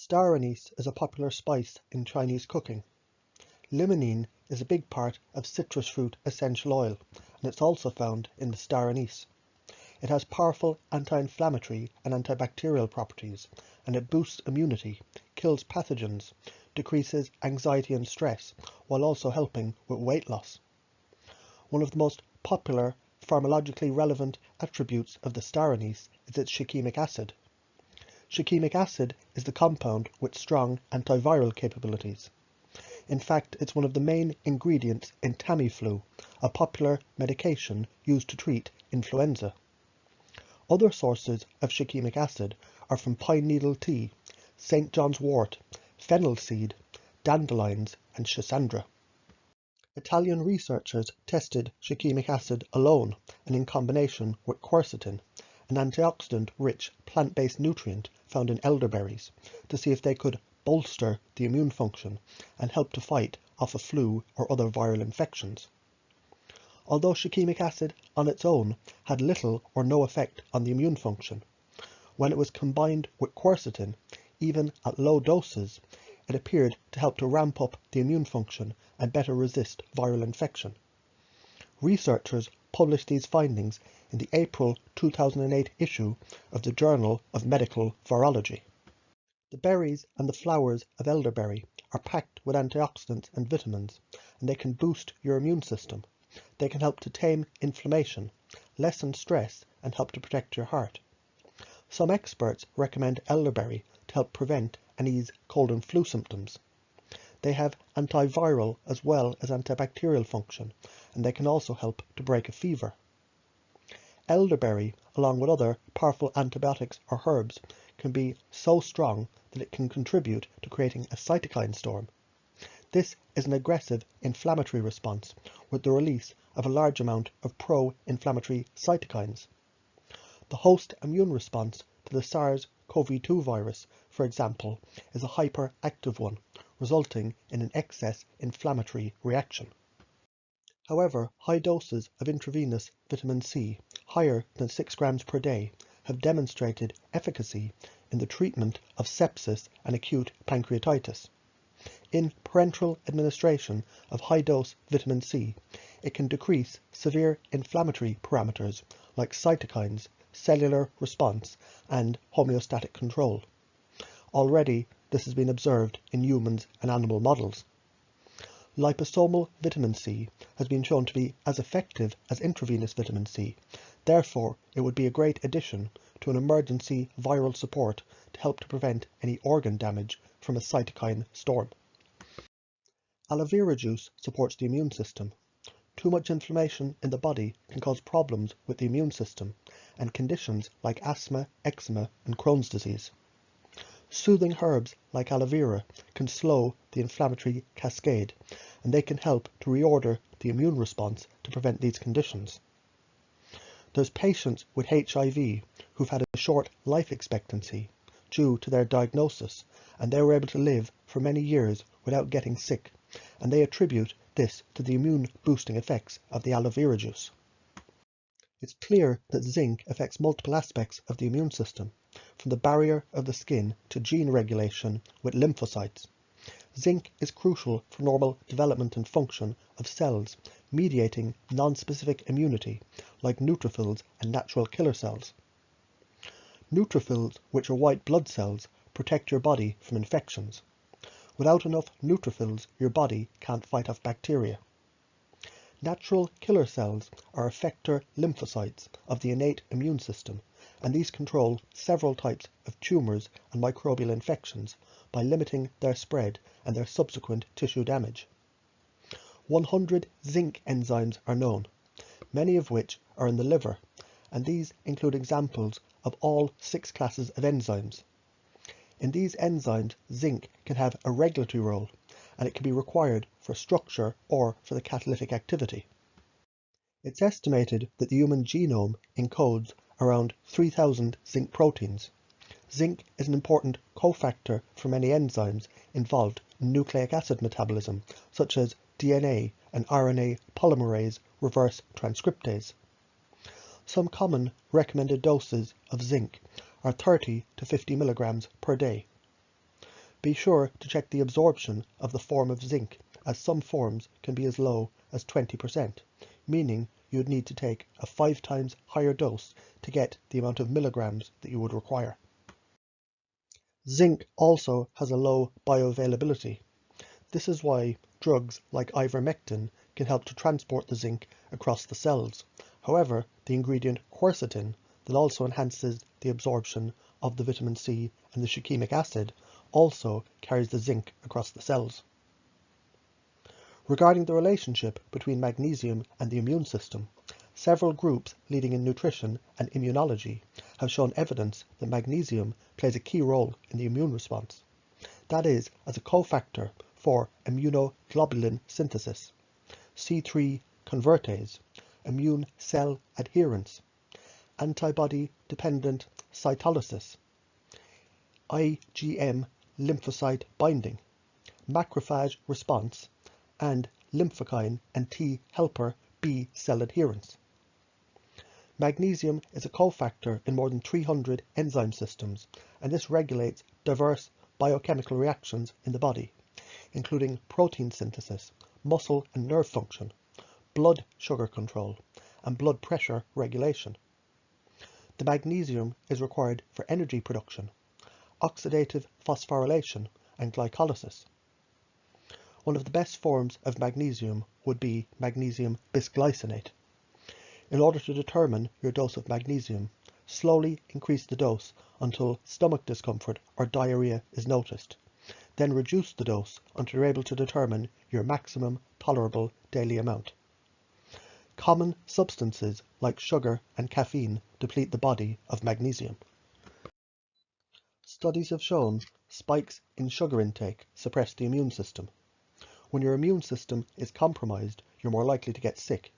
Star anise is a popular spice in Chinese cooking. Limonene is a big part of citrus fruit essential oil, and it's also found in the star anise. It has powerful anti-inflammatory and antibacterial properties, and it boosts immunity, kills pathogens, decreases anxiety and stress, while also helping with weight loss. One of the most popular pharmacologically relevant attributes of the star anise is its shikimic acid. Shikimic acid is the compound with strong antiviral capabilities. In fact, it's one of the main ingredients in Tamiflu, a popular medication used to treat influenza. Other sources of shikimic acid are from pine needle tea, St. John's wort, fennel seed, dandelions, and schisandra. Italian researchers tested shikimic acid alone and in combination with quercetin, an antioxidant-rich plant-based nutrient found in elderberries, to see if they could bolster the immune function and help to fight off a flu or other viral infections. Although shikimic acid on its own had little or no effect on the immune function, when it was combined with quercetin, even at low doses, it appeared to help to ramp up the immune function and better resist viral infection. Researchers published these findings in the April 2008 issue of the Journal of Medical Virology. The berries and the flowers of elderberry are packed with antioxidants and vitamins, and they can boost your immune system. They can help to tame inflammation, lessen stress, and help to protect your heart. Some experts recommend elderberry to help prevent and ease cold and flu symptoms. They have antiviral as well as antibacterial function, and they can also help to break a fever. Elderberry, along with other powerful antibiotics or herbs, can be so strong that it can contribute to creating a cytokine storm. This is an aggressive inflammatory response with the release of a large amount of pro-inflammatory cytokines. The host immune response to the SARS-CoV-2 virus, for example, is a hyperactive one, resulting in an excess inflammatory reaction. However, high doses of intravenous vitamin C, higher than 6 grams per day, have demonstrated efficacy in the treatment of sepsis and acute pancreatitis. In parenteral administration of high-dose vitamin C, it can decrease severe inflammatory parameters like cytokines, cellular response, and homeostatic control. Already, this has been observed in humans and animal models. Liposomal vitamin C has been shown to be as effective as intravenous vitamin C. Therefore, it would be a great addition to an emergency viral support to help to prevent any organ damage from a cytokine storm. Aloe vera juice supports the immune system. Too much inflammation in the body can cause problems with the immune system and conditions like asthma, eczema, and Crohn's disease. Soothing herbs like aloe vera can slow the inflammatory cascade, and they can help to reorder the immune response to prevent these conditions. There's patients with HIV who've had a short life expectancy due to their diagnosis, and they were able to live for many years without getting sick, and they attribute this to the immune boosting effects of the aloe vera juice. It's clear that zinc affects multiple aspects of the immune system, from the barrier of the skin to gene regulation with lymphocytes. Zinc is crucial for normal development and function of cells, mediating non-specific immunity, like neutrophils and natural killer cells. Neutrophils, which are white blood cells, protect your body from infections. Without enough neutrophils, your body can't fight off bacteria. Natural killer cells are effector lymphocytes of the innate immune system, and these control several types of tumours and microbial infections by limiting their spread and their subsequent tissue damage. 100 zinc enzymes are known, many of which are in the liver, and these include examples of all 6 classes of enzymes. In these enzymes, zinc can have a regulatory role, and it can be required for structure or for the catalytic activity. It's estimated that the human genome encodes around 3,000 zinc proteins. Zinc is an important cofactor for many enzymes involved in nucleic acid metabolism, such as DNA and RNA polymerase reverse transcriptase. Some common recommended doses of zinc are 30 to 50 milligrams per day. Be sure to check the absorption of the form of zinc, as some forms can be as low as 20%, meaning you would need to take a 5 times higher dose to get the amount of milligrams that you would require. Zinc also has a low bioavailability. This is why drugs like ivermectin can help to transport the zinc across the cells. However, the ingredient quercetin, that also enhances the absorption of the vitamin C and the shikimic acid, also carries the zinc across the cells. Regarding the relationship between magnesium and the immune system, several groups leading in nutrition and immunology have shown evidence that magnesium plays a key role in the immune response. That is, as a cofactor for immunoglobulin synthesis, C3 convertase, immune cell adherence, antibody-dependent cytolysis, IgM lymphocyte binding, macrophage response, and lymphokine and T helper B cell adherence. Magnesium is a cofactor in more than 300 enzyme systems, and this regulates diverse biochemical reactions in the body, including protein synthesis, muscle and nerve function, blood sugar control, and blood pressure regulation. The magnesium is required for energy production, oxidative phosphorylation, and glycolysis. One of the best forms of magnesium would be magnesium bisglycinate. In order to determine your dose of magnesium, slowly increase the dose until stomach discomfort or diarrhea is noticed. Then reduce the dose until you're able to determine your maximum tolerable daily amount. Common substances like sugar and caffeine deplete the body of magnesium. Studies have shown spikes in sugar intake suppress the immune system. When your immune system is compromised, you're more likely to get sick.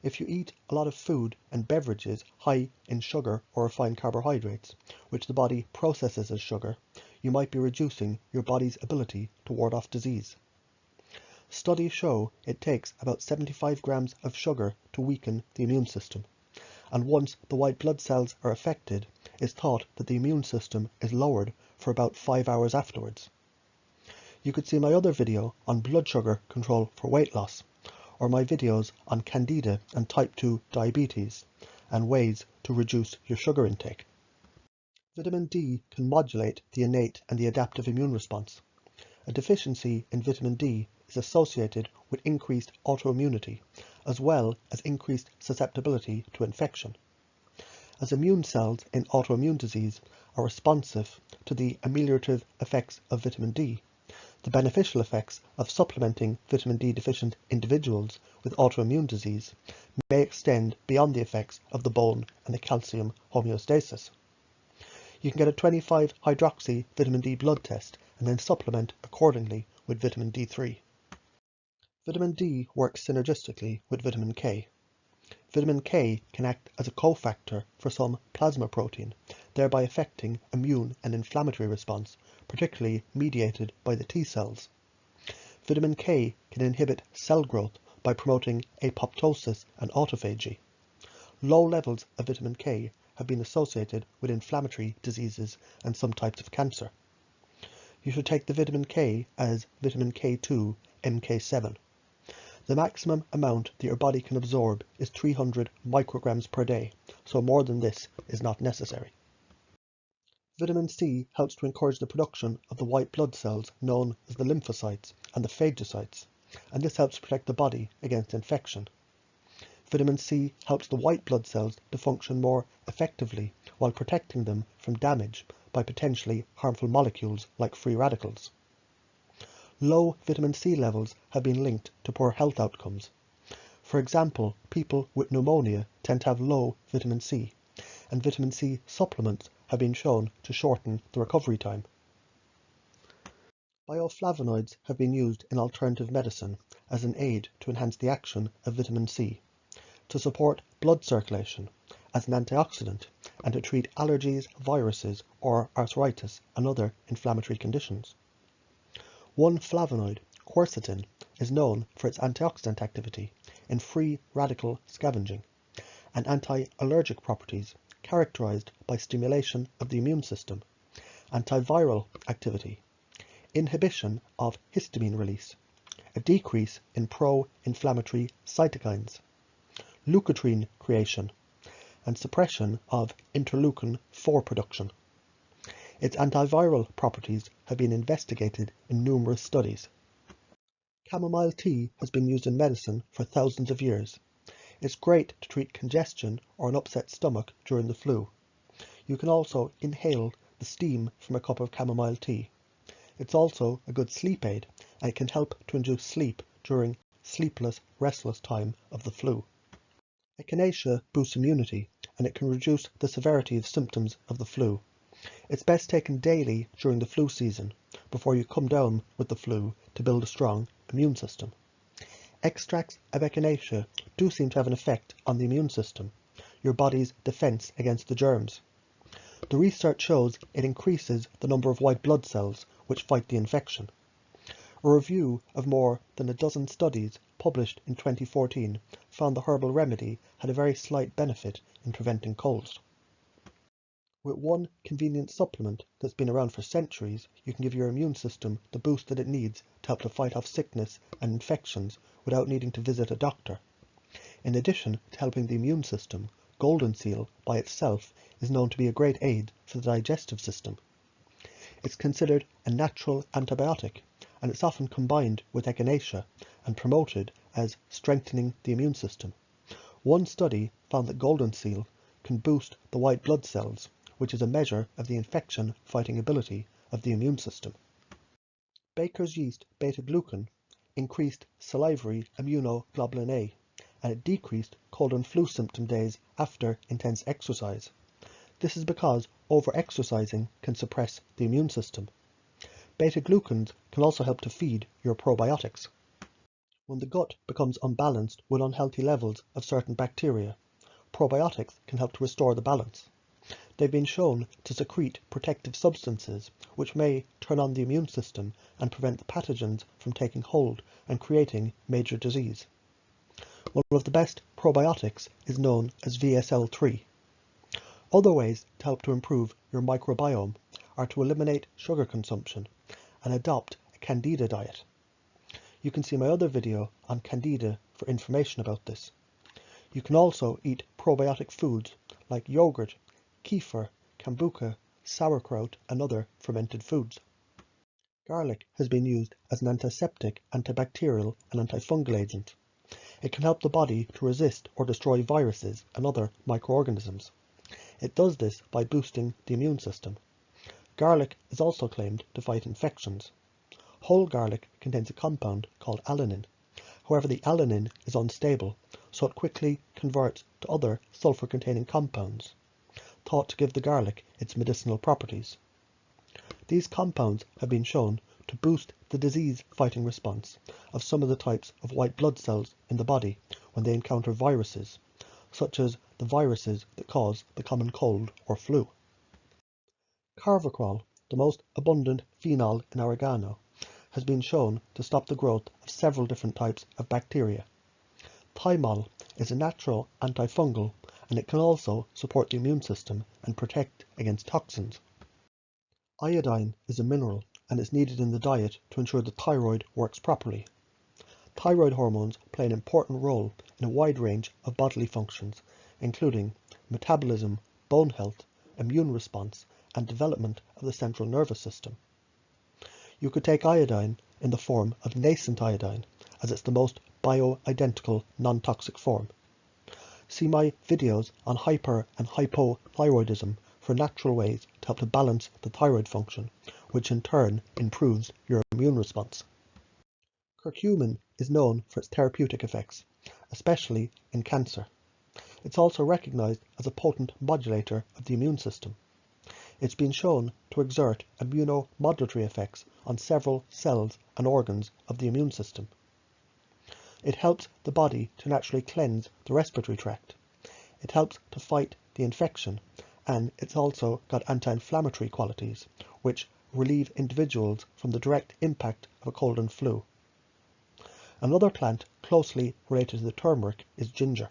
If you eat a lot of food and beverages high in sugar or refined carbohydrates, which the body processes as sugar, you might be reducing your body's ability to ward off disease. Studies show it takes about 75 grams of sugar to weaken the immune system, and once the white blood cells are affected, it's thought that the immune system is lowered for about 5 hours afterwards. You could see my other video on blood sugar control for weight loss, or my videos on candida and type 2 diabetes, and ways to reduce your sugar intake. Vitamin D can modulate the innate and the adaptive immune response. A deficiency in vitamin D is associated with increased autoimmunity, as well as increased susceptibility to infection. As immune cells in autoimmune disease are responsive to the ameliorative effects of vitamin D, the beneficial effects of supplementing vitamin D deficient individuals with autoimmune disease may extend beyond the effects of the bone and the calcium homeostasis. You can get a 25-hydroxy vitamin D blood test and then supplement accordingly with vitamin D3. Vitamin D works synergistically with vitamin K. Vitamin K can act as a cofactor for some plasma protein, thereby affecting immune and inflammatory response, particularly mediated by the T cells. Vitamin K can inhibit cell growth by promoting apoptosis and autophagy. Low levels of vitamin K have been associated with inflammatory diseases and some types of cancer. You should take the vitamin K as vitamin K2 MK7. The maximum amount that your body can absorb is 300 micrograms per day, so more than this is not necessary. Vitamin C helps to encourage the production of the white blood cells known as the lymphocytes and the phagocytes, and this helps protect the body against infection. Vitamin C helps the white blood cells to function more effectively while protecting them from damage by potentially harmful molecules like free radicals. Low vitamin C levels have been linked to poor health outcomes. For example, people with pneumonia tend to have low vitamin C, and vitamin C supplements have been shown to shorten the recovery time. Bioflavonoids have been used in alternative medicine as an aid to enhance the action of vitamin C, to support blood circulation, as an antioxidant, and to treat allergies, viruses, or arthritis and other inflammatory conditions. One flavonoid, quercetin, is known for its antioxidant activity in free radical scavenging and anti-allergic properties characterized by stimulation of the immune system, antiviral activity, inhibition of histamine release, a decrease in pro-inflammatory cytokines, leukotriene creation, and suppression of interleukin-4 production. Its antiviral properties have been investigated in numerous studies. Chamomile tea has been used in medicine for thousands of years. It's great to treat congestion or an upset stomach during the flu. You can also inhale the steam from a cup of chamomile tea. It's also a good sleep aid, and it can help to induce sleep during sleepless, restless time of the flu. Echinacea boosts immunity, and it can reduce the severity of symptoms of the flu. It's best taken daily during the flu season, before you come down with the flu, to build a strong immune system. Extracts of echinacea do seem to have an effect on the immune system, your body's defense against the germs. The research shows it increases the number of white blood cells which fight the infection. A review of more than a dozen studies published in 2014 found the herbal remedy had a very slight benefit in preventing colds. With one convenient supplement that's been around for centuries, you can give your immune system the boost that it needs to help to fight off sickness and infections without needing to visit a doctor. In addition to helping the immune system, GOLDENSEAL by itself is known to be a great aid for the digestive system. It's considered a natural antibiotic, and it's often combined with echinacea and promoted as strengthening the immune system. One study found that GOLDENSEAL can boost the white blood cells, which is a measure of the infection-fighting ability of the immune system. Baker's yeast beta-glucan increased salivary immunoglobulin A, and it decreased cold and flu symptom days after intense exercise. This is because over-exercising can suppress the immune system. Beta-glucans can also help to feed your probiotics. When the gut becomes unbalanced with unhealthy levels of certain bacteria, probiotics can help to restore the balance. They've been shown to secrete protective substances which may turn on the immune system and prevent the pathogens from taking hold and creating major disease. One of the best probiotics is known as VSL3. Other ways to help to improve your microbiome are to eliminate sugar consumption and adopt a Candida diet. You can see my other video on Candida for information about this. You can also eat probiotic foods like yogurt, kefir, kombucha, sauerkraut, and other fermented foods. Garlic has been used as an antiseptic, antibacterial, and antifungal agent. It can help the body to resist or destroy viruses and other microorganisms. It does this by boosting the immune system. Garlic is also claimed to fight infections. Whole garlic contains a compound called alanine. However, the alanine is unstable, so it quickly converts to other sulfur-containing compounds, thought to give the garlic its medicinal properties. These compounds have been shown to boost the disease-fighting response of some of the types of white blood cells in the body when they encounter viruses, such as the viruses that cause the common cold or flu. Carvacrol, the most abundant phenol in oregano, has been shown to stop the growth of several different types of bacteria. Thymol is a natural antifungal, and it can also support the immune system and protect against toxins. Iodine is a mineral, and is needed in the diet to ensure the thyroid works properly. Thyroid hormones play an important role in a wide range of bodily functions, including metabolism, bone health, immune response, and development of the central nervous system. You could take iodine in the form of nascent iodine, as it's the most bioidentical non-toxic form. See my videos on hyper and hypothyroidism for natural ways to help to balance the thyroid function, which in turn improves your immune response. Curcumin is known for its therapeutic effects, especially in cancer. It's also recognized as a potent modulator of the immune system. It's been shown to exert immunomodulatory effects on several cells and organs of the immune system. It helps the body to naturally cleanse the respiratory tract. It helps to fight the infection, and it's also got anti-inflammatory qualities, which relieve individuals from the direct impact of a cold and flu. Another plant closely related to the turmeric is ginger.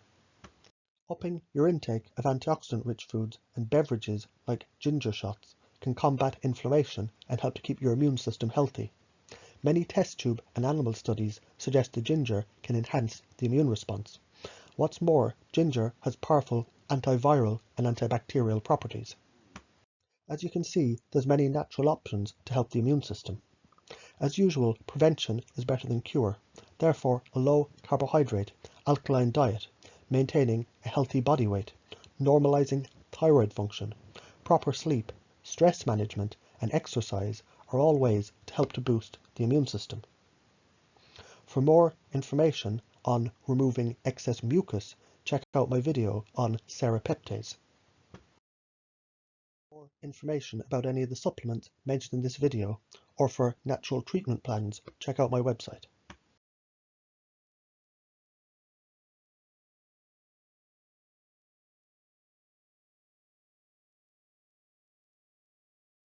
Upping your intake of antioxidant-rich foods and beverages like ginger shots can combat inflammation and help to keep your immune system healthy. Many test tube and animal studies suggest that ginger can enhance the immune response. What's more, ginger has powerful antiviral and antibacterial properties. As you can see, there's many natural options to help the immune system. As usual, prevention is better than cure. Therefore, a low carbohydrate, alkaline diet, maintaining a healthy body weight, normalizing thyroid function, proper sleep, stress management, and exercise are all ways to help to boost the immune system. For more information on removing excess mucus, check out my video on serapeptase. For more information about any of the supplements mentioned in this video, or for natural treatment plans, check out my website.